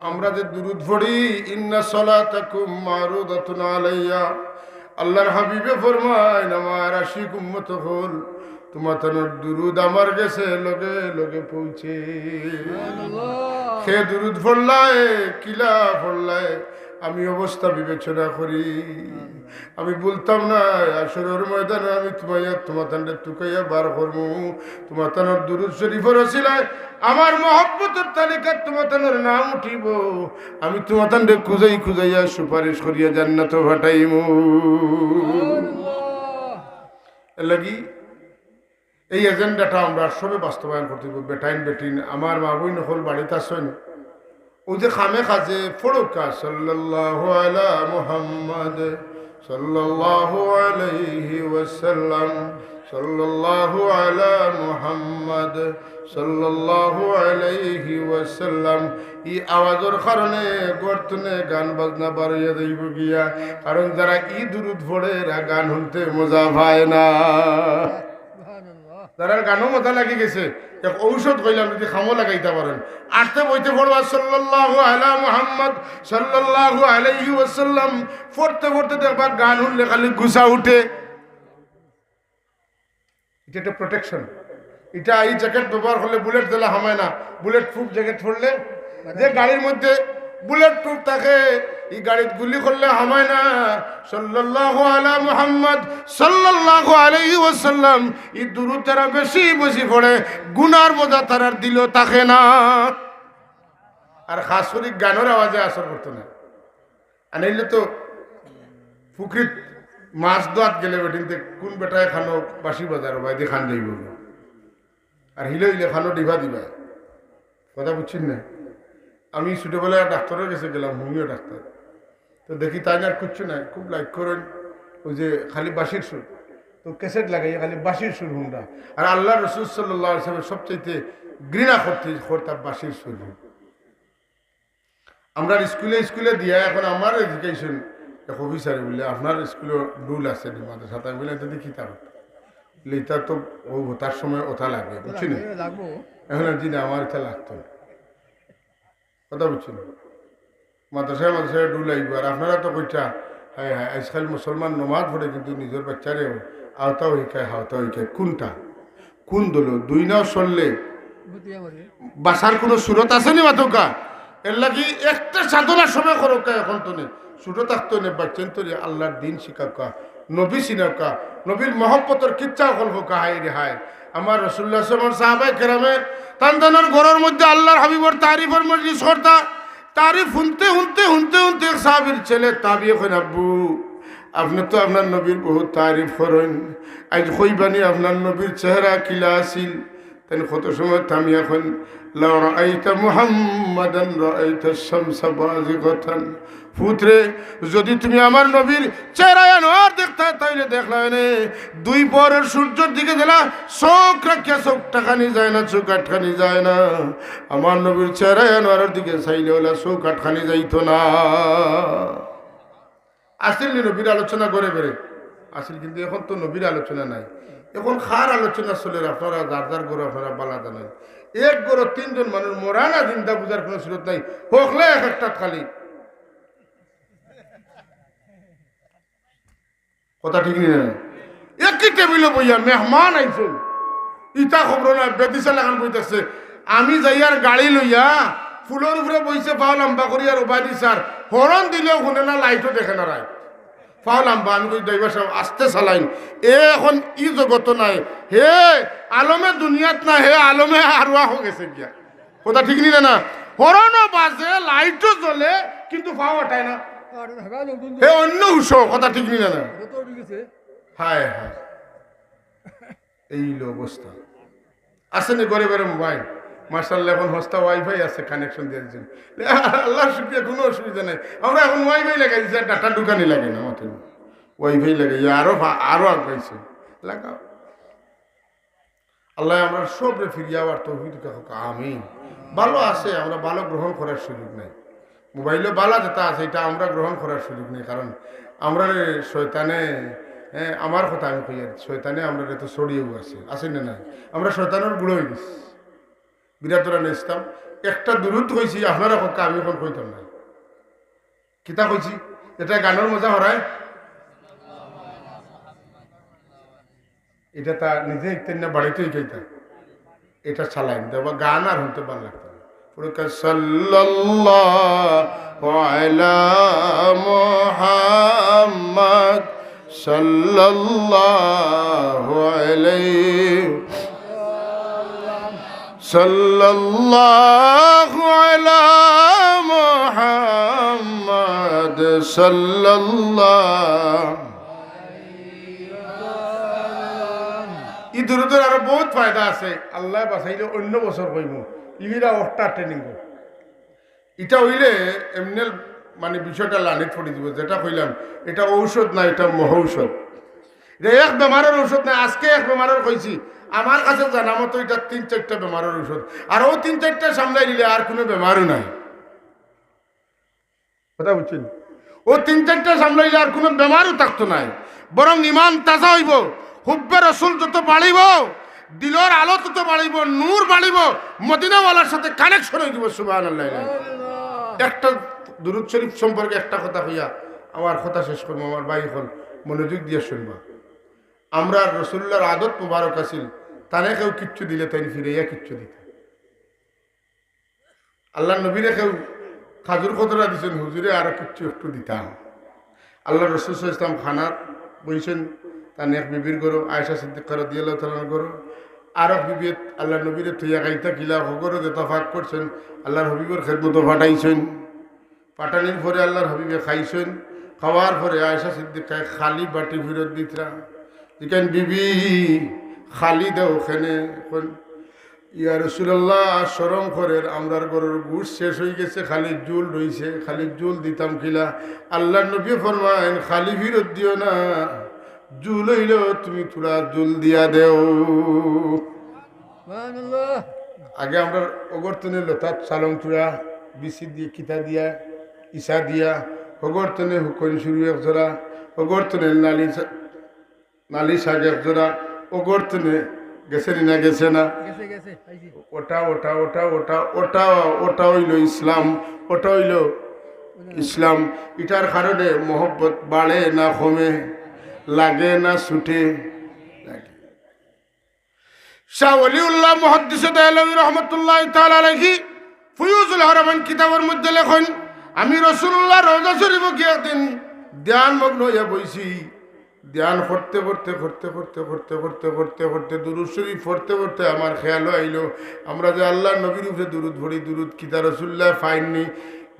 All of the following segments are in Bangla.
আমরা যে দুরুদ পড়ি ইন্না সালাতাকুম মারুদাতুন আলাইয়া, আল্লাহর হাবিবে ফরমায় আমার আশিক উম্মত হল তোমাদের দুরুদ আমার কাছে লগে লগে পৌঁছে। সে দুরুদ পড়লায় কিলা পড়লায় আমি অবস্থা বিবেচনা করি। আমি বলতাম না আসরের ময়দানে আমি তোমাদের টুকাইয়া বার করবো। তোমাদের দুরুদ শরীফের ওসিলায় আমার মহব্বতের তালিকাত তোমাদের নাম উঠিব। আমি তোমাদের খুঁজাই খুঁজাইয়া সুপারিশ করিয়া জান্নাত ফাটাইমু। লাগি এই এজেন্ডাটা আমরা সবে বাস্তবায়ন করতে হবে। বেটাইন বেটিন আমার মা বই নকল বাড়িতে আসেন, ওই যে খামে খাজে ফড়কা সাল্লাল্লাহু আলা মুহাম্মদ সাল্লাল্লাহু আলাইহি ওয়াসাল্লাম সাল্লাল্লাহু আলা মুহাম্মদ সাল্লাল্লাহু আলাইহি ওয়াসাল্লাম। এই আওয়াজের কারণে গর্তনে গান বাজনা বাড়িয়ে যাইব গিয়া, কারণ যারা ই দুরুদ পড়ে এরা গান শুনতে মজা পায় না। তারা গানও মজা লাগি গেছে। এক ঔষধ কইলাম যদি খামো লাগাইতে পারেন, আটতে বইতে পড়বা সাল্লাল্লাহু আলা মুহাম্মদ সাল্লাল্লাহু আলাইহি ওয়াসাল্লাম পড়তে পড়তে দেখবা গান শুনলে খালি গুছা উঠে। এটা একটা প্রোটেকশন। এটা এই জ্যাকেট ব্যবহার করলে বুলেট দিলে হামায় না। বুলেট প্রুফ জ্যাকেট পরলে যে গাড়ির মধ্যে বুলেট প্রুফ থাকে, এই গাড়িতে গুলি করলে হামায় না। সাল্লাল্লাহু আলা মুহাম্মদ সাল্লাল্লাহু আলাইহি ওয়াসাল্লাম এই দুরূদ তারা বেশি বেশি পড়ে, গুনার বোঝা তারার দিল থাকে না। আর খাস করে গানের আওয়াজে আসর করতো না। আর নাইলে তো পুকুরিত মাছ দোয়াত গেলে বেটিনতে কোন বেটায় খানো বাসি বাজার বাইদে খান যাইব, আর হিলে হিলে খানো দিবা দিবা। কথা বুঝছেন না? আমি ছোটোবেলায় ডাক্তারের কাছে গেলাম, হোমিও ডাক্তার। তো দেখি তাই আর কিচ্ছু নাই, খুব লাইক করেন ওই যে খালি বাঁশির সুর। তো ক্যাসেট লাগাই খালি বাঁশির সুর হুন্ডা। আর আল্লাহ রসুল সাল্লাল্লাহু আলাইহি ওয়াসাল্লাম সবচাইতে ঘৃণা করতাম বাঁশির সুর। আমরা স্কুলে স্কুলে দিয়া এখন আমার এডুকেশন এক অফিসারে বললে আপনার স্কুলে রুল আছে মাদ্রাসা, তাই বলে এটা দেখি তার এটা তো ও তার সময় ওটা লাগে, বুঝছি না? এখন জি না, আমার এটা লাগতো না। কথা বুঝছি না? মাদ্রাসায় মাদ্রাসায় রুল আইব। আর আপনারা তো কইটা হ্যাঁ হ্যাঁ আজকাল মুসলমান নমাজ পড়ে কিন্তু নিজের বাচ্চারেও আওতাও শিখায় হাওতাও শিখায়। কোনটা কোন দল দুই নাও চললে বাসার কোনো সুরত আছে নি মাতকা? এর লাগি একটা সাধনার সময় করোকা। এখন তো নেই ছোটো থাকতো নে বাচ্চেন তো আল্লাহর দিন শিখাকা, নবী চিনাকা, নবীর মহব্বতর কিচ্ছা কলকা। হাই রে হাই আমার রাসূলুল্লাহ সাল্লাল্লাহু আলাইহি সাহাবায়ে কেরামে তানতানোর ঘরের মধ্যে আল্লাহর হাবিবর তারিফের মজলিস করতা। তারিফ শুনতে শুনতে শুনতে শুনতে এক সাহাবীর ছেলে তাবিয়ে কইন, আব্বু আপনি তো আপনার নবীর বহুত তারিফ করেন, আজ কইবানি আপনার নবীর চেহারা কিলা আছিল। তাই কত সময় থামিয়া কইন, লাউ রাআইতা মুহাম্মাদান রাআইতা শামসা বাযিগাতান। পুত্রে যদি তুমি আমার নবীর চেহারা আনোয়ার দেখতে তাইলে দেখলা নে দুই পরের সূর্যের দিকে দিলা চোখ রাখিয়া চোখ টাকানি যায় না, চোখ আটখানি যায় না। আমার নবীর চেহারা আনোয়ারের দিকে চাইলে ওলা চোখ আটখানি যাইতো না। আসিল নি নবীর আলোচনা করে বেড়ে আসিল, কিন্তু এখন তো নবীর আলোচনা নাই। এখন খার আলোচনা চলে। আপনারা যার যার গরু আপনারা বালা জানেন, এক গরু তিনজন মানুষ মরা না জিন্দা বুঝার কোনো সুরত নাই। হোকলে এক একটা খালি কথা ঠিক নেই। একই টেবিলে বইয়া মেহমান আইছে, ইটা খবর না বেদিসা লাগান বইতেছে। আমি যাইয়ার গাড়ি লইয়া ফুলের উপরে বইছে, পাও লম্বা করি আর ওবাদি স্যার হরণ দিলেও শুনে না, লাইটও দেখে না। রায় পাও লম্বা আমি কই ড্রাইভার সাহেব আস্তে চালাইন। এখন ই জগত নাই, হে আলমে দুনিয়াত না, হে আলমে আরোয়া হয়ে গেছে গিয়া। কথা ঠিক নিলে না? হরণও বাজে, লাইটও জ্বলে, কিন্তু পাও ওঠায় না। হে অন্য হুশ। কথা ঠিক নিলে না? হায় হায় এই অবস্থা। আসেনি ঘরে ঘরে মোবাইল, মার্শাল্লাহ এখন হস্তা ওয়াইফাই আছে, কানেকশন দিয়ে দিচ্ছেন। আল্লাহ শুক্রিয়া, কোনো অসুবিধা নেই। আমরা এখন ওয়াইফাই লাগাই দিচ্ছি, ডাটা দোকানে লাগে না, মাত্র ওয়াইফাই লাগাই আরো আগাইছে লাগাও। আল্লাহ আমরা সবরে ফিরিয়ে আবার তৌফিক হোক, আমিন। ভালো আছে, আমরা ভালো গ্রহণ করার সুযোগ নেই। মোবাইলে বালা যেটা আছে এটা আমরা গ্রহণ করার সুযোগ নেই, কারণ আমরা শয়তানে, হ্যাঁ আমার কথা আমি কই, শয়তানে আমরা তো ছড়িয়েও আছে না নাই? আমরা শয়তানের গুঁড়ো হয়ে গেছি। বিরাটরা ইসলাম একটা দুরুদ কইছি আপনারা কক্কা আমি এখন কইতাম না কিতা কইছি এটা গানের মজা হরায় এটা তা নিজে একদিন না বাড়িতেই কইতা এটা চালাইন দেবা গান আর হতে ভালো লাগতো পুরো সাল্লাল্লাহু আলা মুহাম্মদ সাল্লাল্লাহু আলাইহি সাল্লাল্লাহু আলা মুহাম্মদ সাল্লাল্লাহু এই দুরুদের আরো বহুত ফায়দা আছে আল্লাহ বাঁচাইলে অন্য বছর কইব ইবিরা অট্টা ট্রেনিং এটা হইলে এমনি মানে বিষয়টা লানিত পড়ে দিব যেটা কইলাম এটা ঔষধ না এটা মহৌষধ এটা এক বেমারের ঔষধ না আজকে এক বেমারের কইছি আমার কাছে জানা মতো এটা 3-4টা বেমারের ঔষধ আর ও 3-4টা সামলাই দিলে আর কোনো বেমারও নাই কথা বুঝছেন ও 3-4টা সামলাইলে আর কোনো বেমারও থাকতো নাই বরং ইমান তাজা হইব হুব্বে রসুল যত বাড়িব দিলর আলো তত বাড়িব নূর বাড়িব মদিনাওয়ালার সাথে কানেকশন হয়ে যাব সুবহানাল্লাহ একটা দুরূদ শরীফ সম্পর্কে একটা কথা হইয়া আমার কথা শেষ করবো আমার ভাই হল মনোযোগ দিয়ে শুনবা আমরা রসুল্লাহর আদত মুবারক আছিল তানে কেউ কিচ্ছু দিলে তাই ফিরাইয়া কিচ্ছু দিত আল্লাহ নবীরে কেউ খাজুর কতরা দিছেন হুজুরে আরো কিচ্ছু একটু দিতাম আল্লাহ রসুল ইসলাম খানার বইছেন তার এক বিবির গরু আয়েশা সিদ্দিকা রাদিয়াল্লাহু তাআলা গরু আর বিবি আল্লাহ নবীরে থইয়া গাইতা কিলা হগরো যে তফাক করছেন আল্লাহর হাবিবের খেদমত পাঠাইছেন পাঠানির পরে আল্লাহর হাবিবে খাইছেন খাওয়ার পরে আয়েশা সিদ্দিকা খালি বাটি ফিরত দিতরা যেখান বিবি খালি দাও ওখানে ইয়া রাসূলুল্লাহ শরম করেন আমরার গরুর গুড় শেষ হয়ে গেছে খালি জুল রইছে খালি জুল দিতাম কিলা আল্লাহর নবী ফরমায়েন খালি ফিরত দিও না জুল হইল তুমি তোরা জুল দিয়া দেও আগে আমরা অগরতনে লতা সালং চূড়া বিসি দিয়ে কিতা দিয়া ইসা দিয়া অগরতনে হুকন শুরু এক জোড়া অগরতনে নালি শাক এক জোড়া অগরতনে গেছে না গেছে না ওটা ওটা ওটা ওটা ওটা ওটা হইল ইসলাম ওটা হইল ইসলাম এটার কারণে মোহব্বত বাড়ে না কমে লাগে না ছুটে শাহ ওলিউল্লাহ মুহাদ্দিস দেহলভী রহমতুল্লাহ তাআলা আলাইহি ফুয়ুজুল হারামাইন কিতাবের মধ্যে লেখেন আমি রাসূলুল্লাহ রওজা শরীফ গিয়ে দিন ধ্যান মগ্ন হইয়া বইছি ধ্যান করতে করতে করতে করতে করতে করতে করতে করতে দুরূদ শরীফ পড়তে পড়তে আমার খেয়াল আইলো আমরা যে আল্লাহর নবীর উপরে দুরূদ পড়ি দুরূদ কিতা রাসূলুল্লাহ ফাইননি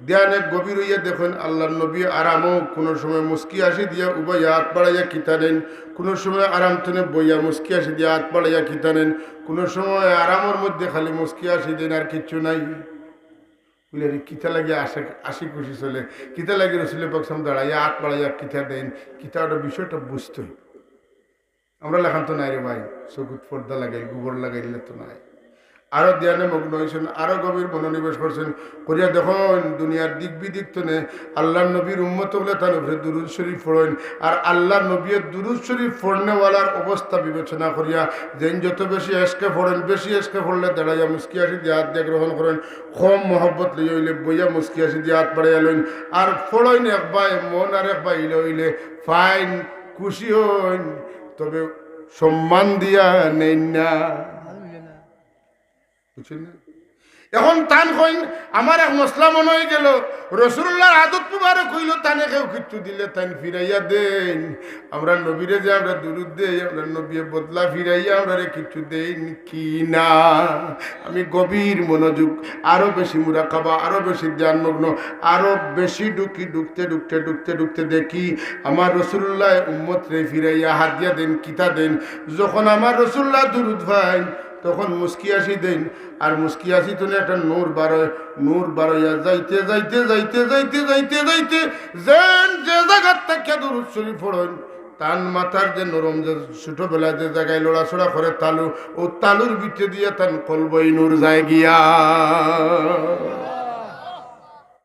ধ্যান এক গভীর হইয়া দেখেন আল্লাহর নবী আরামও কোনো সময় মুস্কি আসি দিয়া উভয় হাত বাড়াইয়া কিতা নেন কোনো সময় আরাম তনে বইয়া মুস্কি আসি দিয়া হাত বাড়াইয়া কিতা নেন কোনো সময় আরামের মধ্যে খালি মুস্কি আসি দেন আর কিচ্ছু নাই বুঝলে কিতা লাগে আসি খুশি চলে কিতা লাগে রসুল পাক সামনে দাঁড়াইয়া হাত বাড়াইয়া কিতা দেন কিতা ওটা বিষয়টা বুঝতেই আমরা লেখান তো নাই রে ভাই চকুত পর্দা লাগাই গোবর লাগাইলে তো নাই আরো ধ্যানে মগ্ন হয়েছেন আরো গভীর মনোনিবেশ করছেন করিয়া দেখুন দুনিয়ার দিক বিদিক তো নেই আল্লাহর নবীর উম্মত বলে তার উপরে দুরূদ শরীফ পড়েন আর আল্লাহর নবীর দুরূদ শরীফ পড়নেওয়ালার অবস্থা বিবেচনা করিয়া যেন যত বেশি এসকে পড়েন বেশি এসকে পড়লে দাঁড়াইয়া মুস্কি আসি দিয়ে হাত দিয়ে গ্রহণ করেন কম মহব্বত লইয়া হইলে বইয়া মুস্কি আসি দিয়ে হাত বাড়াইয়া লইন আর পড়ইন একবার মন আর একবার ইলে হইলে ফাইন খুশি হইন তবে সম্মান দিয়া নেন না এখন টান কইন আমার এক মশলা মনে হয়ে গেল রসুল্লাহর আদত মুবারক হইল তানে কেউ কিচ্ছু দিলে তান ফিরাইয়া দেন আমরা নবীরে যে আমরা দুরূদ দেই আমরা নবী বদলা ফিরাইয়া আমরা কিচ্ছু দেন কি না আমি গভীর মনোযোগ আরো বেশি মুরাকাবা আরো বেশি ধ্যানমগ্ন আরো বেশি ঢুকি ঢুকতে ঢুকতে ঢুকতে ঢুকতে দেখি আমার রসুল্লাহ উম্মত রে ফিরাইয়া হাত দিয়া দেন কিতা দেন যখন আমার রসুল্লাহ দুরূদ ভাই তখন মুস্কি আসি দেন আর মুস্কি আসি তো একটা নূর বারোয়া যাইতে যাইতে যাইতে যাইতে যাইতে যাইতে যেন যে জায়গার থেকে দুরূদ শরীফ পড়েন তান মাথার যে নরম যে ছোটবেলা যে জায়গায় লড়াছড়া করে তালু ও তালুর ভিতরে দিয়ে তান কলবই নূর যায় গিয়া